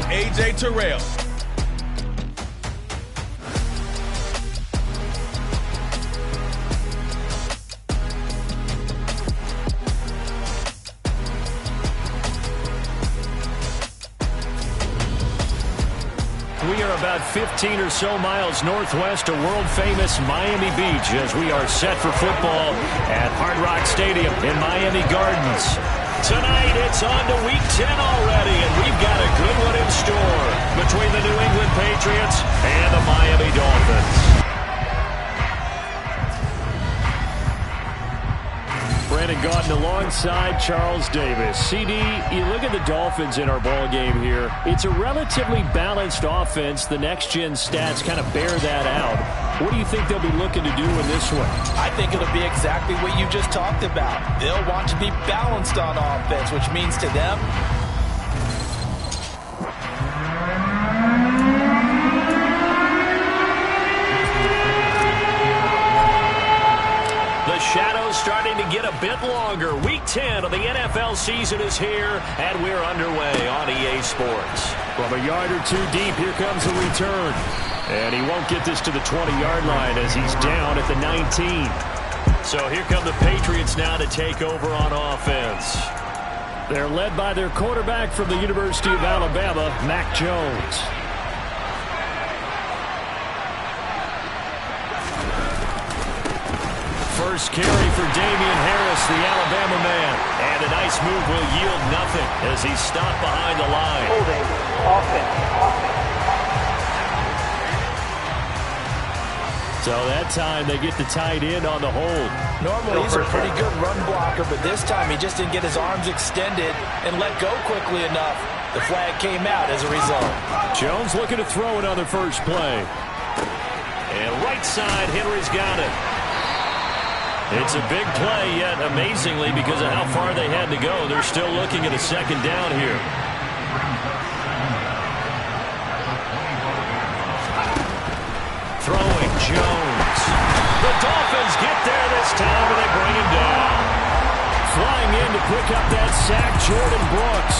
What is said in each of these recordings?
A.J. Terrell. We are about 15 or so miles northwest of world-famous Miami Beach as we are set for football at Hard Rock Stadium in Miami Gardens. Tonight, it's on to Week 10 already, and we've got a good one in store between the New England Patriots and the Miami Dolphins. Brandon Gaudin alongside Charles Davis. CD, you look at the Dolphins in our ball game here. It's a relatively balanced offense. The next-gen stats kind of bear that out. What do you think they'll be looking to do in this one? I think it'll be exactly what you just talked about. They'll want to be balanced on offense, which means to them, the shadow's starting to get a bit longer. Week 10 of the NFL season is here, and we're underway on EA Sports. From a yard or two deep, here comes a return. And he won't get this to the 20-yard line as he's down at the 19. So here come the Patriots now to take over on offense. They're led by their quarterback from the University of Alabama, Mac Jones. First carry for Damian Harris, the Alabama man. And a nice move will yield nothing as he's stopped behind the line. Holding offense. So that time they get the tight end on the hold. normally he's a pretty good run blocker, but this time he just didn't get his arms extended and let go quickly enough. The flag came out as a result. Jones looking to throw it on the first play. And right side, Henry's got it. It's a big play, yet amazingly, because of how far they had to go, they're still looking at a second down here. Throwing Jones. The Dolphins get there this time, and they bring him down. Flying in to pick up that sack, Jordan Brooks.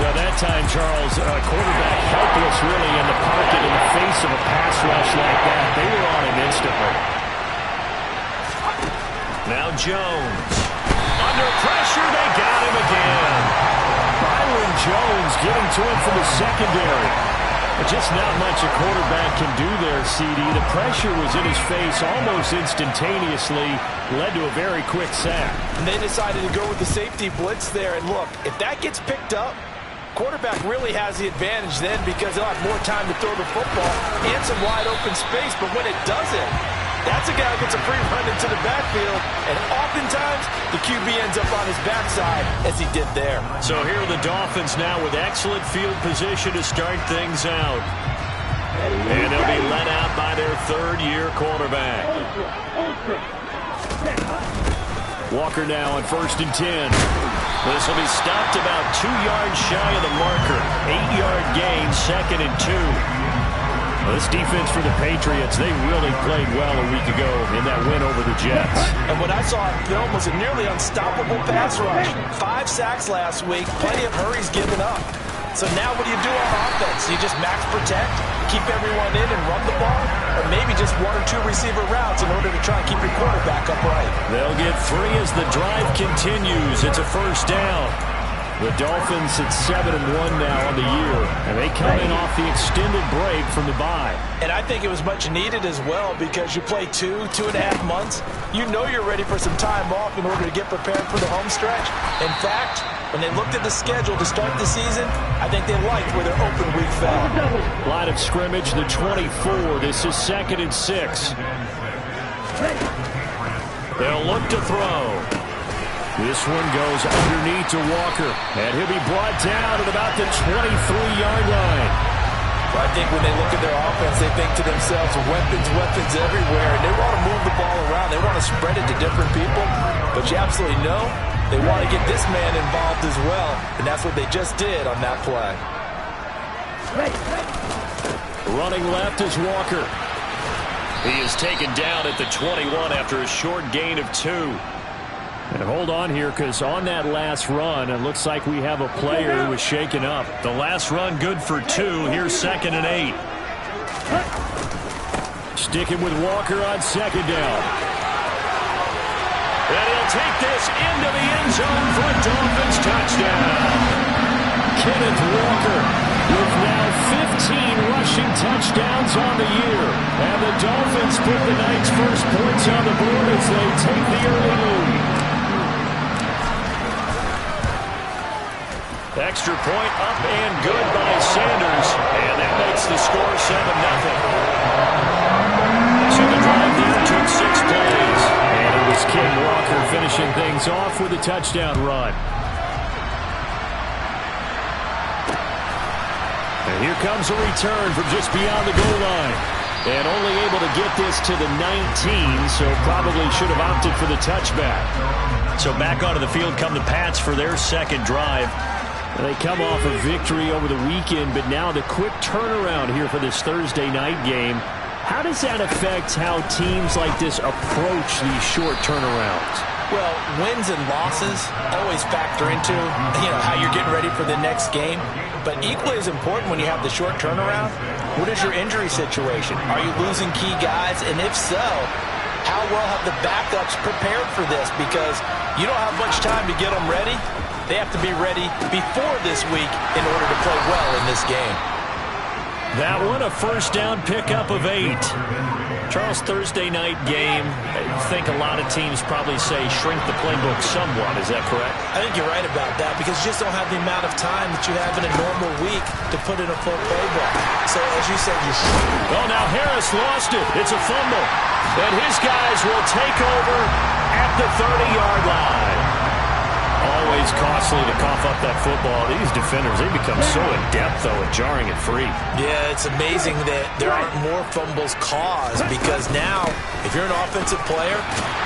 So that time, Charles, quarterback helpless really in the pocket in the face of a pass rush like that. They were on him instantly. Now Jones. Under pressure, they got him again. Byron Jones getting to him from the secondary. But just not much a quarterback can do there, CD. The pressure was in his face almost instantaneously, led to a very quick sack. And they decided to go with the safety blitz there. And look, if that gets picked up, quarterback really has the advantage then because he'll have more time to throw the football and some wide open space. But when it doesn't, that's a guy who gets a free run into the backfield, and oftentimes the QB ends up on his backside as he did there. So here are the Dolphins now with excellent field position to start things out. And they'll be led out by their third-year quarterback. Walker now on 1st and 10. This will be stopped about 2 yards shy of the marker. 8-yard gain, 2nd and 2. This defense for the Patriots, they really played well a week ago in that win over the Jets. And what I saw on film was a nearly unstoppable pass rush. 5 sacks last week, plenty of hurries given up. So now what do you do on offense? You just max protect, keep everyone in and run the ball, or maybe just 1 or 2 receiver routes in order to try and keep your quarterback upright. They'll get 3 as the drive continues. It's a first down. The Dolphins at 7-1 now on the year, and they come in off the extended break from the bye. And I think it was much needed as well because you play 2.5 months. You know you're ready for some time off in order to get prepared for the home stretch. In fact, when they looked at the schedule to start the season, I think they liked where their open week fell. Line of scrimmage, the 24. This is 2nd and 6. They'll look to throw. This one goes underneath to Walker, and he'll be brought down at about the 23-yard line. Well, I think when they look at their offense, they think to themselves, weapons everywhere, and they want to move the ball around. They want to spread it to different people, but you absolutely know they want to get this man involved as well, and that's what they just did on that play. Running left is Walker. He is taken down at the 21 after a short gain of 2. And hold on here, because on that last run, it looks like we have a player who was shaken up. The last run good for 2. Here's 2nd and 8. Sticking with Walker on 2nd down. And he'll take this into the end zone for a Dolphins touchdown. Kenneth Walker with now 15 rushing touchdowns on the year. And the Dolphins put the night's first points on the board as they take the early lead. Extra point up and good by Sanders. And that makes the score 7-0. So the drive there took 6 plays. And it was Ken Walker finishing things off with a touchdown run. And here comes a return from just beyond the goal line. And only able to get this to the 19, so probably should have opted for the touchback. So back onto the field come the Pats for their second drive. They come off a victory over the weekend, but now the quick turnaround here for this Thursday night game. How does that affect how teams like this approach these short turnarounds? Well, wins and losses always factor into, how you're getting ready for the next game. But equally as important when you have the short turnaround, what is your injury situation? Are you losing key guys? And if so, how well have the backups prepared for this? Because you don't have much time to get them ready. They have to be ready before this week in order to play well in this game. That one, a first down pickup of 8. Charles, Thursday night game, I think a lot of teams probably say shrink the playbook somewhat. Is that correct? I think you're right about that because you just don't have the amount of time that you have in a normal week to put in a full playbook. So, as you said, you shrink. Oh, now Harris lost it. It's a fumble. And his guys will take over at the 30-yard line. Always costly to cough up that football. These defenders, they become so adept, though, at jarring it free. Yeah, it's amazing that there aren't more fumbles caused because now, if you're an offensive player,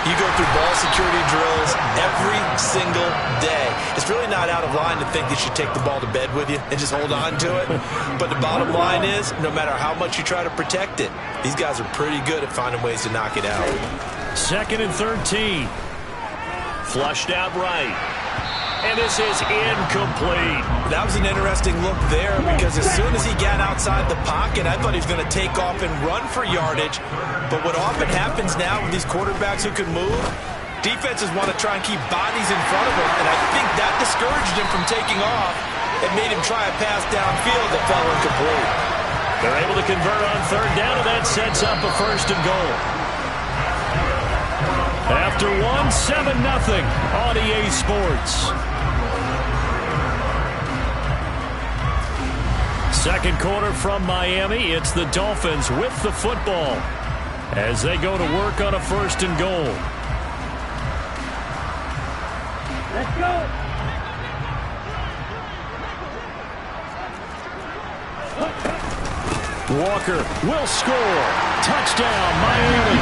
you go through ball security drills every single day. It's really not out of line to think that you take the ball to bed with you and just hold on to it. But the bottom line is, no matter how much you try to protect it, these guys are pretty good at finding ways to knock it out. 2nd and 13. Flushed out right. And this is incomplete. That was an interesting look there because as soon as he got outside the pocket, I thought he was going to take off and run for yardage. But what often happens now with these quarterbacks who can move, defenses want to try and keep bodies in front of him, and I think that discouraged him from taking off. It made him try a pass downfield that fell incomplete. They're able to convert on 3rd down, and that sets up a 1st and goal. After 7-0 on EA Sports. Second quarter from Miami. It's the Dolphins with the football as they go to work on a 1st and goal. Let's go. Walker will score. Touchdown, Miami.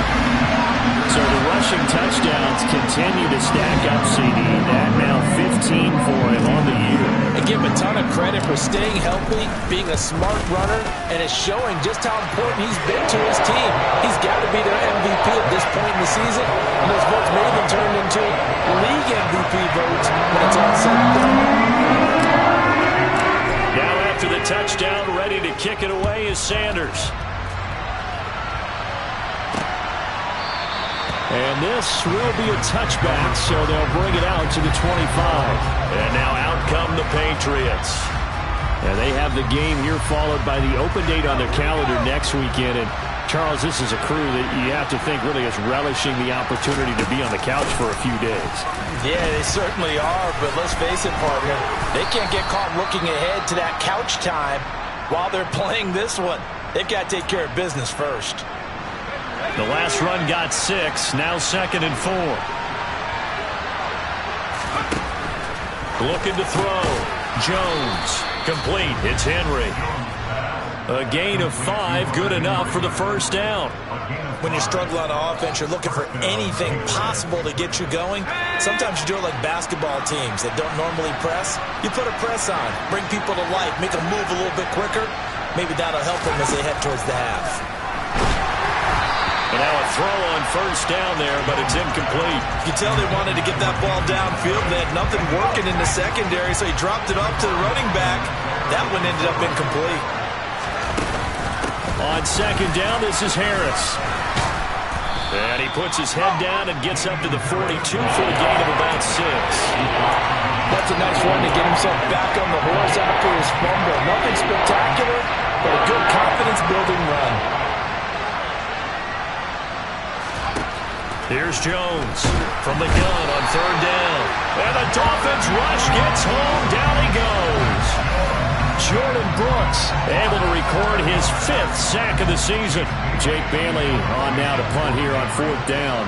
So the rushing touchdowns continue to stack up, CD. That now 15 for him on the year. I give him a ton of credit for staying healthy, being a smart runner, and it's showing just how important he's been to his team. He's got to be their MVP at this point in the season, and those votes may even turn into league MVP votes when it's all said and done. Now after the touchdown, ready to kick it away is Sanders. And this will be a touchback, so they'll bring it out to the 25. And now out come the Patriots. And they have the game here followed by the open date on their calendar next weekend. And, Charles, this is a crew that you have to think really is relishing the opportunity to be on the couch for a few days. Yeah, they certainly are, but let's face it, partner. They can't get caught looking ahead to that couch time while they're playing this one. They've got to take care of business first. The last run got 6, now 2nd and 4. Looking to throw. Jones. Complete. It's Henry. A gain of 5, good enough for the 1st down. When you struggle on offense, you're looking for anything possible to get you going. Sometimes you do it like basketball teams that don't normally press. You put a press on, bring people to life, make them move a little bit quicker. Maybe that'll help them as they head towards the half. And now a throw on first down there, but it's incomplete. You can tell they wanted to get that ball downfield. They had nothing working in the secondary, so he dropped it off to the running back. That one ended up incomplete. On second down, this is Harris. And he puts his head down and gets up to the 42 for a gain of about 6. That's a nice run to get himself back on the horse after his fumble. Nothing spectacular, but a good confidence-building run. Here's Jones from the gun on third down. And the Dolphins rush gets home. Down he goes. Jordan Brooks able to record his 5th sack of the season. Jake Bailey on now to punt here on fourth down.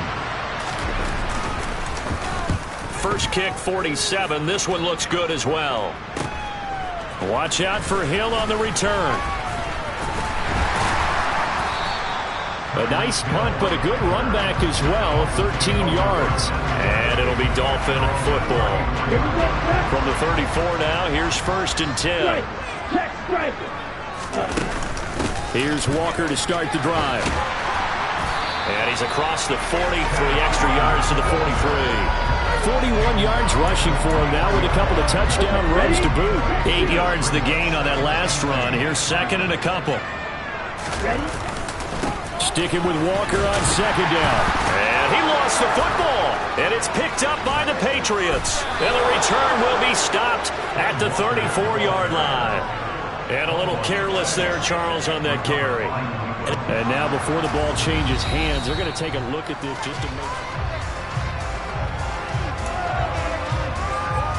First kick, 47. This one looks good as well. Watch out for Hill on the return. A nice punt, but a good run back as well, 13 yards. And it'll be Dolphin football. From the 34 now, here's first and 10. Here's Walker to start the drive. And he's across the 40, 3 extra yards to the 43. 41 yards rushing for him now with a couple of touchdown runs to boot. 8 yards the gain on that last run. Here's second and a couple. Sticking with Walker on second down. And he lost the football. And it's picked up by the Patriots. And the return will be stopped at the 34-yard line. And a little careless there, Charles, on that carry. And now before the ball changes hands, they're going to take a look at this just to make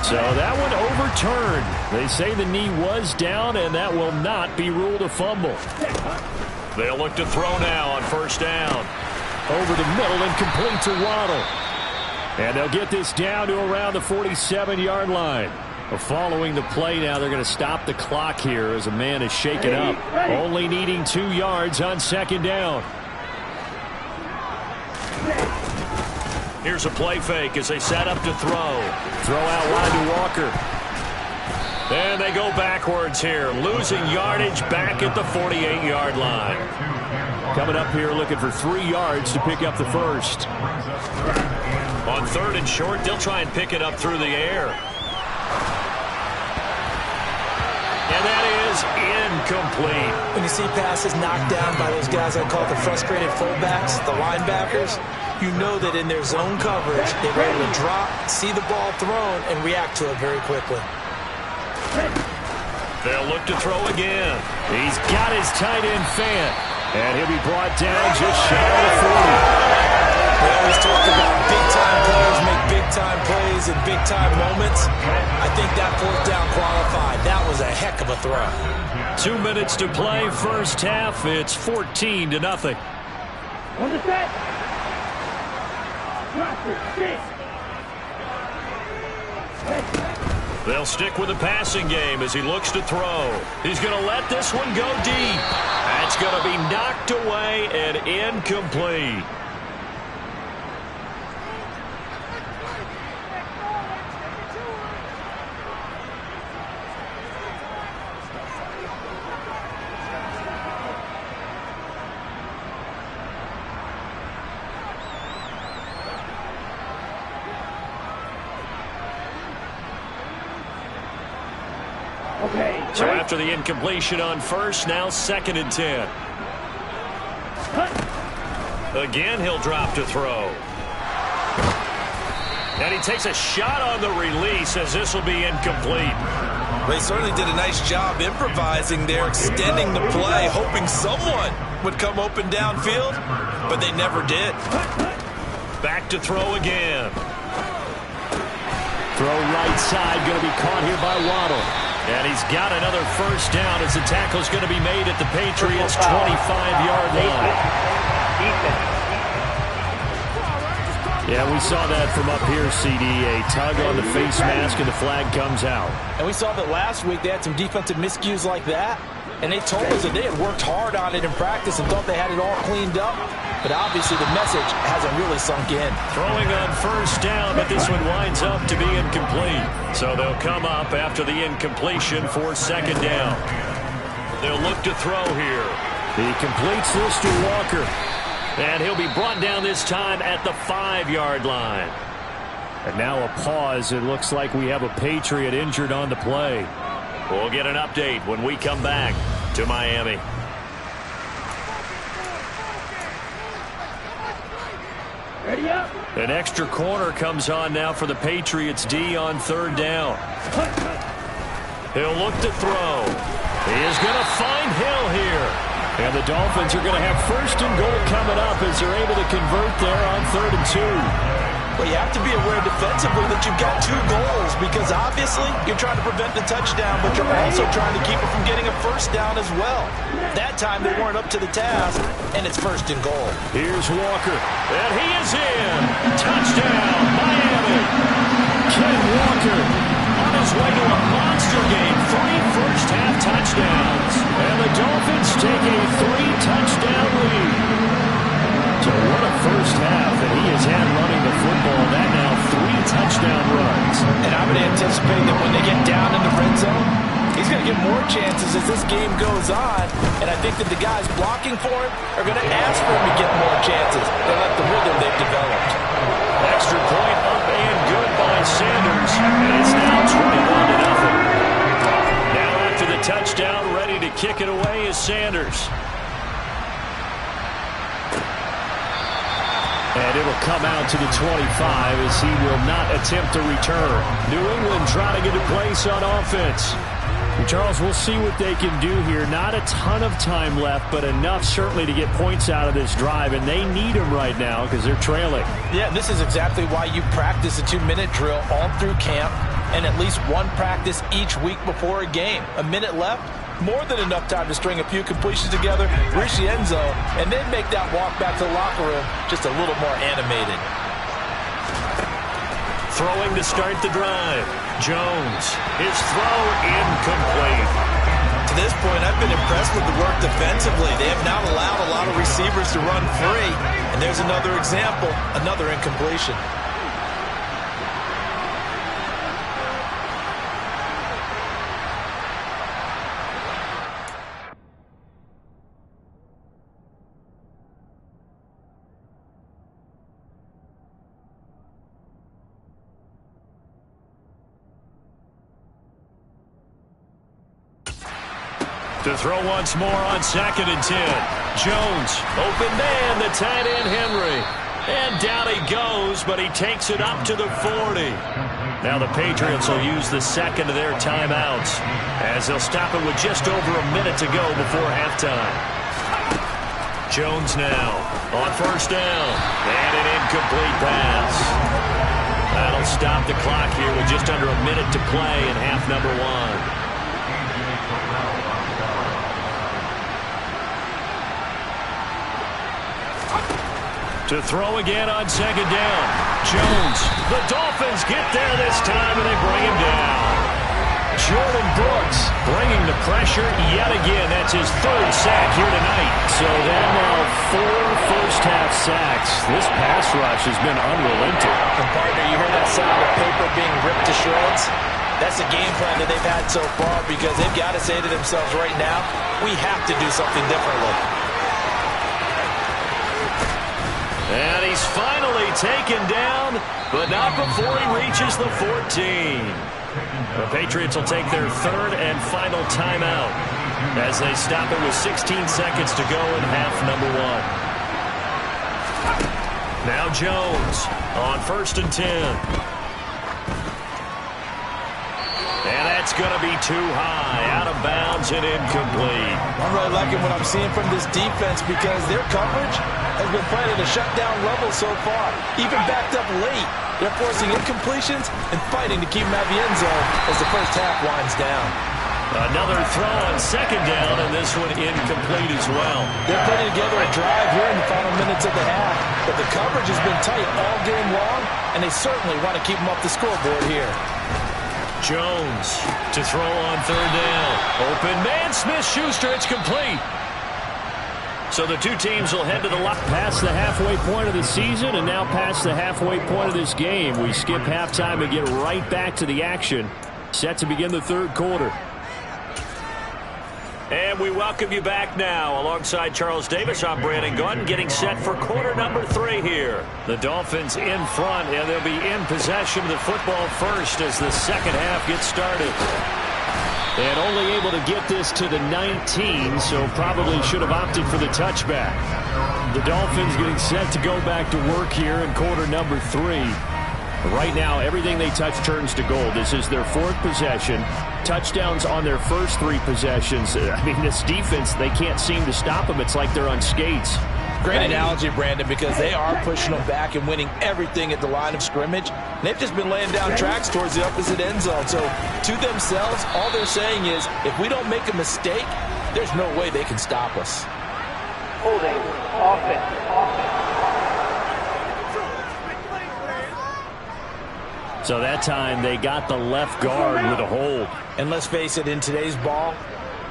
So that one overturned. They say the knee was down, and that will not be ruled a fumble. They'll look to throw now on first down. Over the middle and complete to Waddle. And they'll get this down to around the 47-yard line. Following the play now, they're going to stop the clock here as a man is shaken up. Only needing 2 yards on second down. Here's a play fake as they set up to throw. Throw out wide to Walker. And they go backwards here, losing yardage back at the 48-yard line. Coming up here looking for 3 yards to pick up the first. On third and short, they'll try and pick it up through the air. And that is incomplete. When you see passes knocked down by those guys I call the frustrated fullbacks, the linebackers, you know that in their zone coverage, they're able to drop, see the ball thrown, and react to it very quickly. They'll look to throw again. He's got his tight end Fant. And he'll be brought down just shy of the 40. We always talk about big-time players make big-time plays in big-time moments. I think that fourth down qualified. That was a heck of a throw. 2 minutes to play, first half. It's 14-0. On the set. They'll stick with the passing game as he looks to throw. He's going to let this one go deep. That's going to be knocked away and incomplete. So after the incompletion on first, now second and 10. Again, he'll drop to throw. And he takes a shot on the release as this will be incomplete. They certainly did a nice job improvising there, extending the play, hoping someone would come open downfield, but they never did. Back to throw again. Throw right side, going to be caught here by Waddle. And he's got another first down as the tackle's going to be made at the Patriots' 25-yard line. Yeah, we saw that from up here, CD. A tug on the face mask and the flag comes out. And we saw that last week they had some defensive miscues like that. And they told us that they had worked hard on it in practice and thought they had it all cleaned up. But obviously the message hasn't really sunk in. Throwing on first down, but this one winds up to be incomplete. So they'll come up after the incompletion for second down. They'll look to throw here. He completes this to Walker. And he'll be brought down this time at the 5-yard line. And now a pause. It looks like we have a Patriot injured on the play. We'll get an update when we come back to Miami. Ready up. An extra corner comes on now for the Patriots D on 3rd down. He'll look to throw. He is going to find Hill here. And the Dolphins are going to have 1st and goal coming up as they're able to convert there on 3rd and 2. Well, you have to be aware defensively that you've got 2 goals because obviously you're trying to prevent the touchdown, but you're also trying to keep it from getting a 1st down as well. That time they weren't up to the task, and it's 1st and goal. Here's Walker, and he is in. Touchdown, Miami. Ken Walker on his way to a monster game. 3 first-half touchdowns. And the Dolphins take a 3-touchdown lead. So what a first half that he has had running the football. That now 3 touchdown runs. And I would anticipate that when they get down in the red zone, he's going to get more chances as this game goes on. And I think that the guys blocking for him are going to ask for him to get more chances. They like the rhythm they've developed. Extra point up and good by Sanders. And it's now 21-0. Now after the touchdown, ready to kick it away is Sanders. And it'll come out to the 25 as he will not attempt to return. New England trying to get a place on offense. Charles, we'll see what they can do here. Not a ton of time left, but enough certainly to get points out of this drive, and they need them right now because they're trailing. Yeah, this is exactly why you practice a 2-minute drill all through camp and at least one practice each week before a game. A minute left, more than enough time to string a few completions together, reach the end zone, and then make that walk back to the locker room just a little more animated. Throwing to start the drive. Jones. His throw incomplete. To this point, I've been impressed with the work defensively. They have not allowed a lot of receivers to run free. And there's another example, another incompletion. To throw once more on 2nd and 10. Jones, open man, the tight end Henry. And down he goes, but he takes it up to the 40. Now the Patriots will use the second of their timeouts as they'll stop it with just over a minute to go before halftime. Jones now on 1st down. And an incomplete pass. That'll stop the clock here with just under a minute to play in half number 1. To throw again on 2nd down. Jones. The Dolphins get there this time, and they bring him down. Jordan Brooks bringing the pressure yet again. That's his 3rd sack here tonight. So that now 4 first-half sacks. This pass rush has been unrelenting. And partner, you hear that sound of paper being ripped to shreds? That's the game plan that they've had so far because they've got to say to themselves right now, we have to do something differently. And he's finally taken down, but not before he reaches the 14. The Patriots will take their 3rd and final timeout as they stop it with 16 seconds to go in half number 1. Now Jones on 1st and 10. And that's going to be too high, out of bounds and incomplete. I'm really liking what I'm seeing from this defense because their coverage has been playing at a shutdown level so far. Even backed up late, they're forcing incompletions and fighting to keep them out of the end zone as the first half winds down. Another throw on 2nd down, and this one incomplete as well. They're putting together a drive here in the final minutes of the half, but the coverage has been tight all game long, and they certainly want to keep them off the scoreboard here. Jones to throw on 3rd down. Open man, Smith-Schuster, it's complete. So the two teams will head to the lock. Past the halfway point of the season and now past the halfway point of this game. We skip halftime and get right back to the action. Set to begin the 3rd quarter. And we welcome you back now. Alongside Charles Davis, I'm Brandon Gunn, getting set for quarter number 3 here. The Dolphins in front, and they'll be in possession of the football first as the second half gets started. And only able to get this to the 19, so probably should have opted for the touchback. The Dolphins getting set to go back to work here in quarter number 3. Right now, everything they touch turns to gold. This is their 4th possession. Touchdowns on their first 3 possessions. I mean, this defense, they can't seem to stop them. It's like they're on skates. Great analogy, Brandon, because they are pushing them back and winning everything at the line of scrimmage. And they've just been laying down tracks towards the opposite end zone. So to themselves, all they're saying is, if we don't make a mistake, there's no way they can stop us. Holding. Offense. So that time they got the left guard with a hold. And let's face it, in today's ball,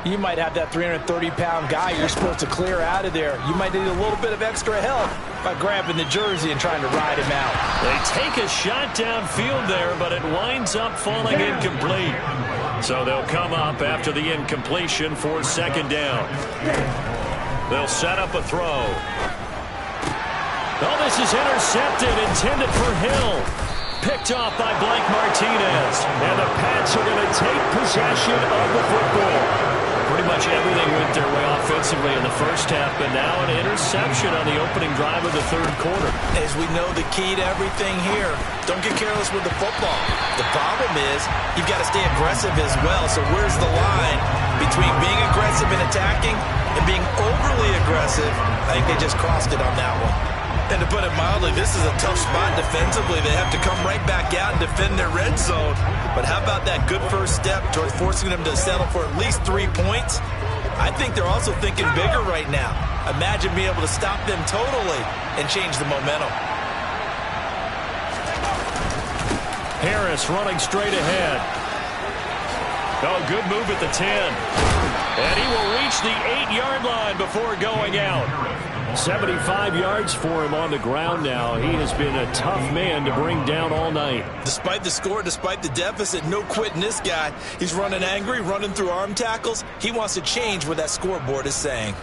you might have that 330-pound guy you're supposed to clear out of there. You might need a little bit of extra help by grabbing the jersey and trying to ride him out. They take a shot downfield there, but it winds up falling incomplete. So they'll come up after the incompletion for second down. They'll set up a throw. Oh, this is intercepted, intended for Hill. Picked off by Blake Martinez. And the Pats are going to take possession of the football. Pretty much everything went their way offensively in the first half, but now an interception on the opening drive of the third quarter. As we know, the key to everything here, don't get careless with the football. The problem is you've got to stay aggressive as well. So where's the line between being aggressive and attacking and being overly aggressive? I think they just crossed it on that one. And to put it mildly, this is a tough spot defensively. They have to come right back out and defend their red zone. But how about that good first step towards forcing them to settle for at least 3 points? I think they're also thinking bigger right now. Imagine being able to stop them totally and change the momentum. Harris running straight ahead. Oh, good move at the 10. And he will reach the 8-yard line before going out. 75 yards for him on the ground now. He has been a tough man to bring down all night. Despite the score, despite the deficit, no quitting this guy. He's running angry, running through arm tackles. He wants to change what that scoreboard is saying.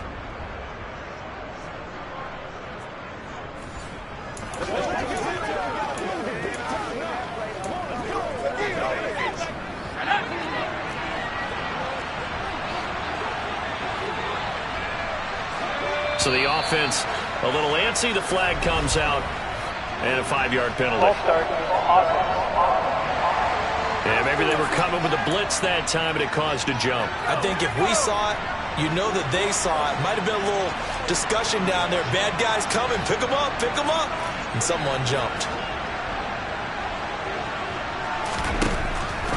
So the offense a little antsy. The flag comes out and a 5-yard penalty. And maybe they were coming with a blitz that time and it caused a jump. I think if we saw it, you know that they saw it. Might have been a little discussion down there. Bad guys coming. Pick them up. Pick them up. And someone jumped.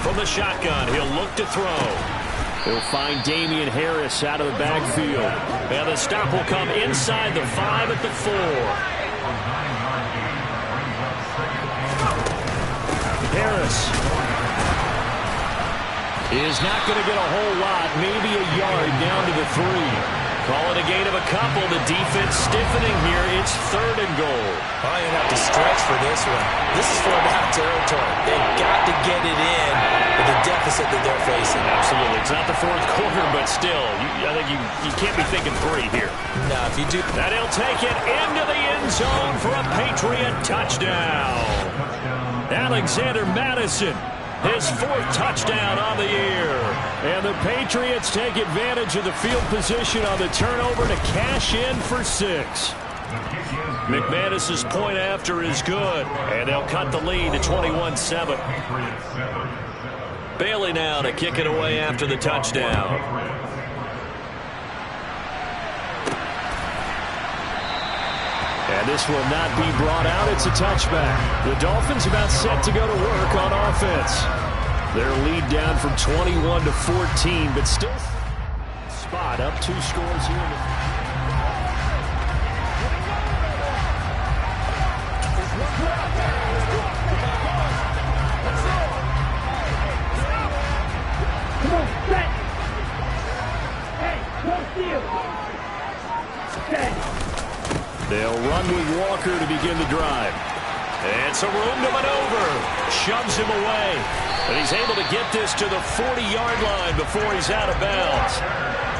From the shotgun, he'll look to throw. He'll find Damian Harris out of the backfield. And the stop will come inside the 5 at the 4. Harris is not going to get a whole lot, maybe a yard down to the 3. Call it a gain of a couple. The defense stiffening here. It's 3rd and goal. Well, you have to stretch for this one. This is 4-down territory. They've got to get it in with the deficit that they're facing. Absolutely. It's not the 4th quarter, but still, I think you can't be thinking 3 here. No, if you do. And he'll take it into the end zone for a Patriot touchdown. Alexander Madison, his 4th touchdown on the year. And the Patriots take advantage of the field position on the turnover to cash in for 6. McManus's point after is good, and they'll cut the lead to 21-7. Bailey now to kick it away after the touchdown. And this will not be brought out. It's a touchback. The Dolphins about set to go to work on offense. Their lead down from 21 to 14, but still spot up 2 scores here. Come on, set. Hey, don't steal. Set. They'll run with Walker to begin the drive. It's a room to maneuver. Shoves him away. But he's able to get this to the 40-yard line before he's out of bounds.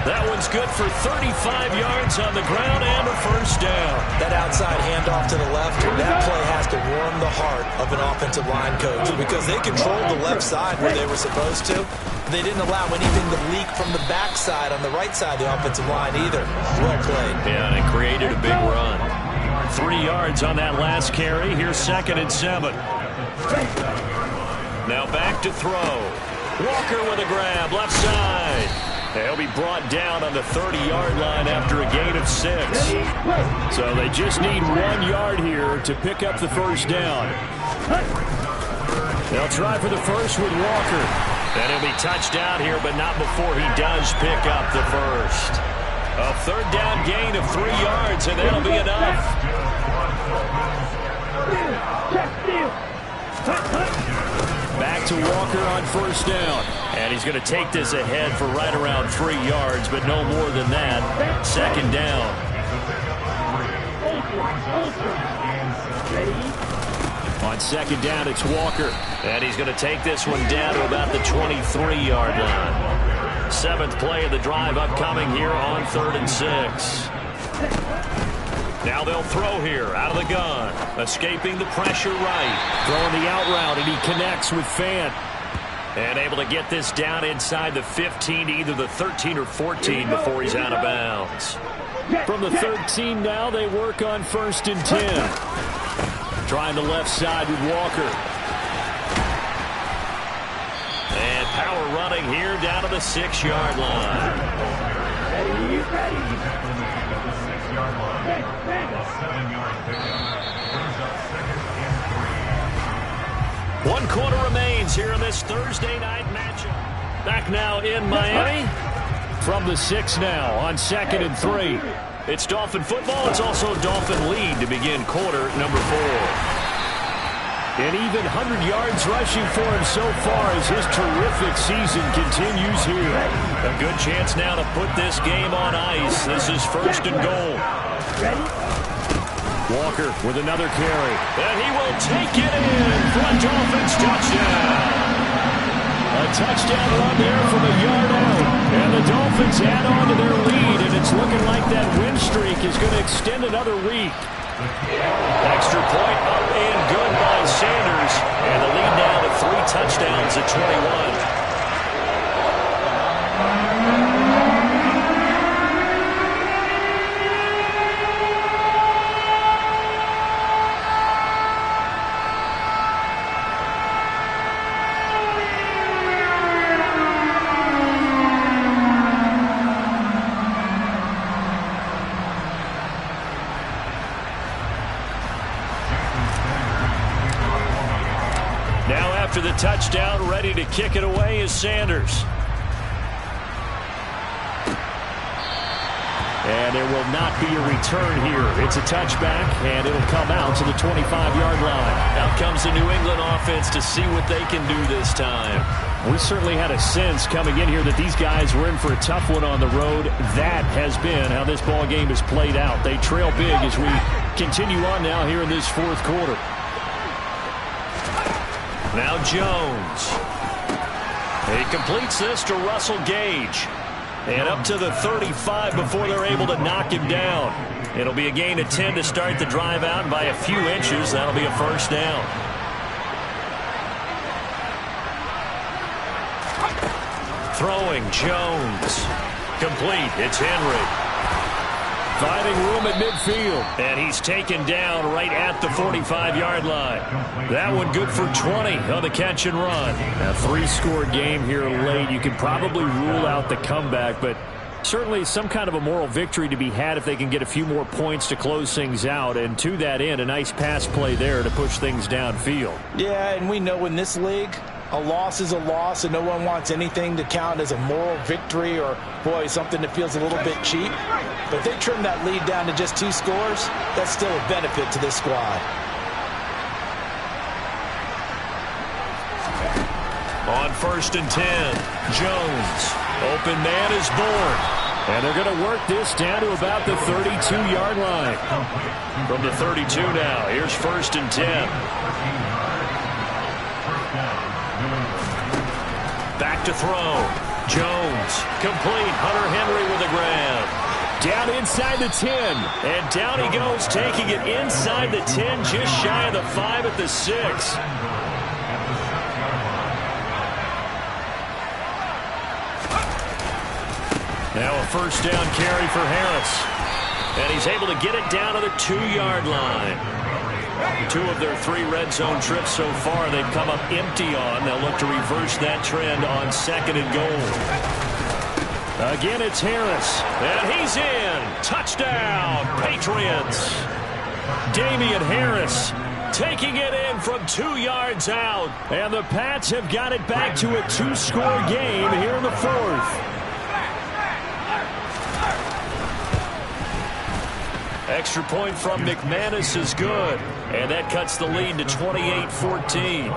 That one's good for 35 yards on the ground and a first down. That outside handoff to the left, that play has to warm the heart of an offensive line coach because they controlled the left side where they were supposed to. They didn't allow anything to leak from the backside on the right side of the offensive line either. Well played. Yeah, and it created a big run. 3 yards on that last carry. Here's 2nd and 7. Now back to throw. Walker with a grab, left side. He'll be brought down on the 30-yard line after a gain of 6. So they just need 1 yard here to pick up the first down. They'll try for the first with Walker. And he'll be touched out here, but not before he does pick up the first. A 3rd down gain of 3 yards, and that'll be enough. Back to Walker on 1st down. And he's going to take this ahead for right around 3 yards, but no more than that. 2nd down. On 2nd down, it's Walker. And he's going to take this one down to about the 23-yard line. 7th play of the drive upcoming here on 3rd and 6. Now they'll throw here out of the gun. Escaping the pressure right. Throwing the out route, and he connects with Fant. And able to get this down inside the 15 to either the 13 or 14 before he's out of bounds. From the 13 now, they work on 1st and 10. Trying the left side with Walker. And power running here down to the 6-yard line. One quarter remains here in this Thursday night matchup. Back now in Miami. From the 6 now on 2nd and 3. It's Dolphin football. It's also Dolphin lead to begin quarter number 4. And even 100 yards rushing for him so far as his terrific season continues here. A good chance now to put this game on ice. This is 1st and goal. Walker with another carry. And he will take it in for a Dolphins touchdown. A touchdown run there from a yard out. And the Dolphins add on to their lead, and it's looking like that win streak is going to extend another week. Extra point up and good by Sanders. And the lead now to 3 touchdowns at 21. After the touchdown, ready to kick it away is Sanders. And there will not be a return here. It's a touchback, and it'll come out to the 25-yard line. Out comes the New England offense to see what they can do this time. We certainly had a sense coming in here that these guys were in for a tough one on the road. That has been how this ball game has played out. They trail big as we continue on now here in this 4th quarter. Now Jones. He completes this to Russell Gage. And up to the 35 before they're able to knock him down. It'll be a gain of 10 to start the drive out, and by a few inches, that'll be a first down. Throwing Jones. Complete. It's Henry. Finding room at midfield. And he's taken down right at the 45-yard line. That one good for 20 on the catch and run. A 3-score game here late. You can probably rule out the comeback, but certainly some kind of a moral victory to be had if they can get a few more points to close things out. And to that end, a nice pass play there to push things downfield. Yeah, and we know in this league, a loss is a loss, and no one wants anything to count as a moral victory or, boy, something that feels a little bit cheap. But they trim that lead down to just 2 scores. That's still a benefit to this squad. On 1st and 10, Jones. Open man is born. And they're going to work this down to about the 32-yard line. From the 32 now, here's 1st and 10. Back to throw. Jones, complete. Hunter Henry with a grab. Down inside the 10. And down he goes, taking it inside the 10, just shy of the 5 at the 6. Now a first down carry for Harris. And he's able to get it down to the 2-yard line. 2 of their 3 red zone trips so far they've come up empty on. They'll look to reverse that trend on 2nd and goal. Again, it's Harris. And he's in. Touchdown, Patriots. Damian Harris taking it in from 2 yards out. And the Pats have got it back to a 2-score game here in the 4th. Extra point from McManus is good. And that cuts the lead to 28-14.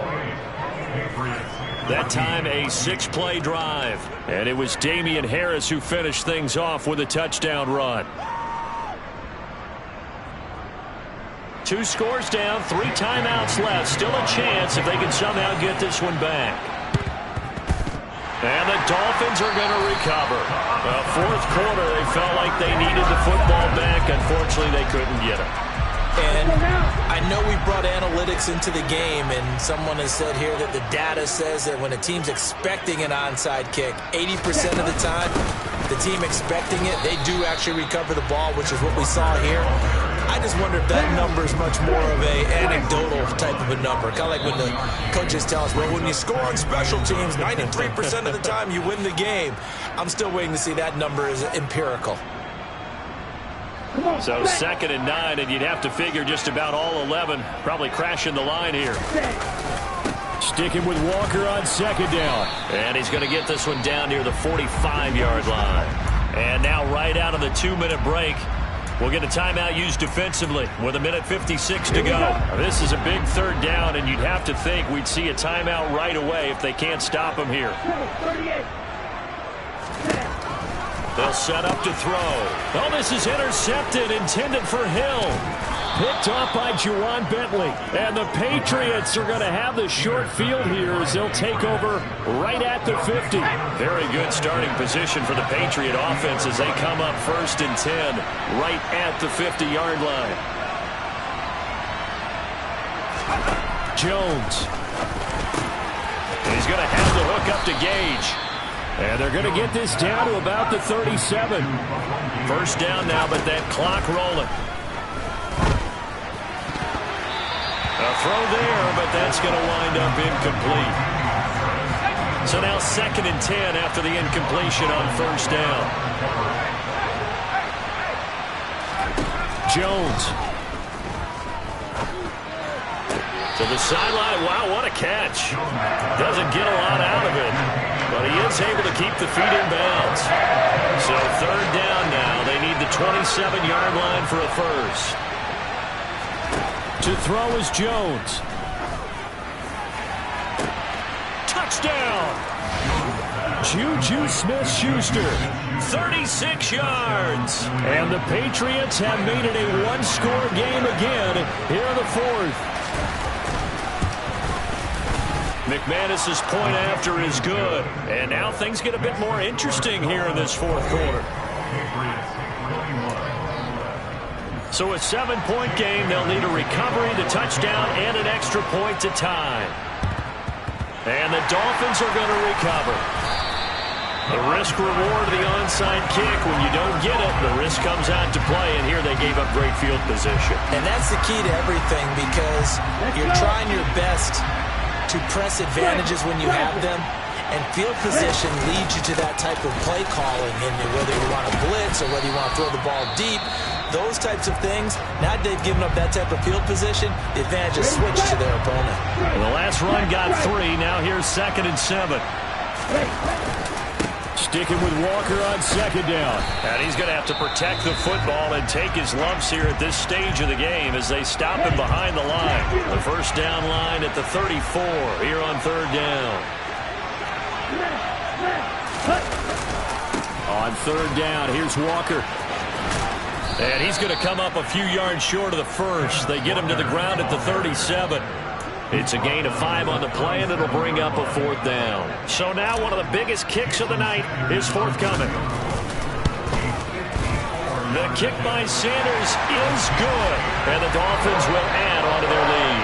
That time a 6-play drive. And it was Damian Harris who finished things off with a touchdown run. 2 scores down, 3 timeouts left. Still a chance if they can somehow get this one back. And the Dolphins are going to recover. The 4th quarter, they felt like they needed the football back. Unfortunately, they couldn't get it. And I know we brought analytics into the game, and someone has said here that the data says that when a team's expecting an onside kick, 80% of the time, the team expecting it, they do actually recover the ball, which is what we saw here. I just wonder if that number is much more of a anecdotal type of a number. Kind of like when the coaches tell us, well, when you score on special teams, 93% of the time you win the game. I'm still waiting to see that number is empirical. So 2nd and 9, and you'd have to figure just about all 11 probably crashing the line here. Sticking with Walker on 2nd down. And he's going to get this one down near the 45-yard line. And now right out of the 2-minute break, we'll get a timeout used defensively with 1:56 to go. This is a big 3rd down, and you'd have to think we'd see a timeout right away if they can't stop him here. They'll set up to throw. Oh, this is intercepted, intended for Hill. Picked off by Juwan Bentley. And the Patriots are going to have the short field here as they'll take over right at the 50. Very good starting position for the Patriot offense as they come up 1st and 10 right at the 50-yard line. Jones. He's going to have the hook up to Gage. And they're going to get this down to about the 37. First down now, but that clock rolling. A throw there, but that's going to wind up incomplete. So now 2nd and 10 after the incompletion on 1st down. Jones. To the sideline. Wow, what a catch. Doesn't get a lot out of it, but he is able to keep the feet in bounds. So 3rd down now. They need the 27-yard line for a first. To throw is Jones. Touchdown! Juju Smith-Schuster. 36 yards. And the Patriots have made it a 1-score game again here in the 4th. McManus's point after is good. And now things get a bit more interesting here in this 4th quarter. So a 7-point game. They'll need a recovery, the touchdown, and an extra point to tie. And the Dolphins are going to recover. The risk-reward of the onside kick. When you don't get it, the risk comes out to play. And here they gave up great field position. And that's the key to everything, because you're trying your best to press advantages when you have them, and field position leads you to that type of play calling, and whether you want to blitz or whether you want to throw the ball deep, those types of things. Now they've given up that type of field position, the advantage is switched to their opponent. And the last run got 3. Now here's 2nd and 7. Sticking with Walker on 2nd down. And he's going to have to protect the football and take his lumps here at this stage of the game as they stop him behind the line. The first down line at the 34 here on 3rd down. On 3rd down, here's Walker. And he's going to come up a few yards short of the first. They get him to the ground at the 37. It's a gain of 5 on the play, and it'll bring up a 4th down. So now one of the biggest kicks of the night is forthcoming. The kick by Sanders is good, and the Dolphins will add on to their lead.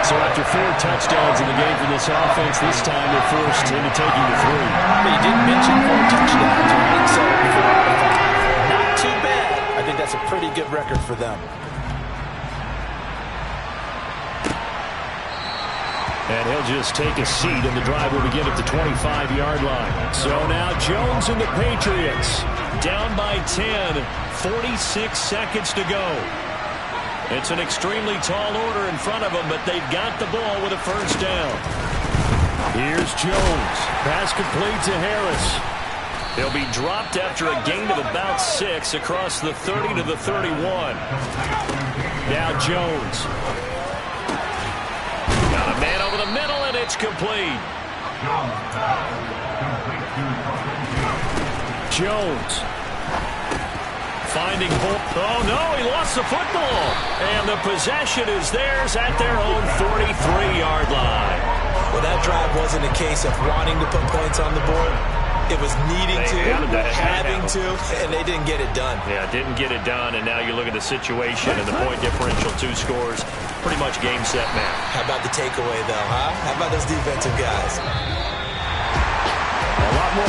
So after 4 touchdowns in the game for this offense, this time they're forced into taking the 3. But you didn't mention 4 touchdowns, right? So 4 out of 5. Not too bad. I think that's a pretty good record for them. And he'll just take a seat, and the drive will begin at the 25-yard line. So now Jones and the Patriots down by 10, 46 seconds to go. It's an extremely tall order in front of them, but they've got the ball with a 1st down. Here's Jones. Pass complete to Harris. He'll be dropped after a gain of about 6 across the 30 to the 31. Now Jones. Got a man over the middle, and it's complete. Jones. Finding Holt. Oh, no, he lost the football. And the possession is theirs at their own 43-yard line. Well, that drive wasn't a case of wanting to put points on the board. It was needing to, having to, and they didn't get it done. Yeah, didn't get it done, and now you look at the situation and the point differential, 2 scores, pretty much game, set, match. How about the takeaway, though, huh? How about those defensive guys? A lot more.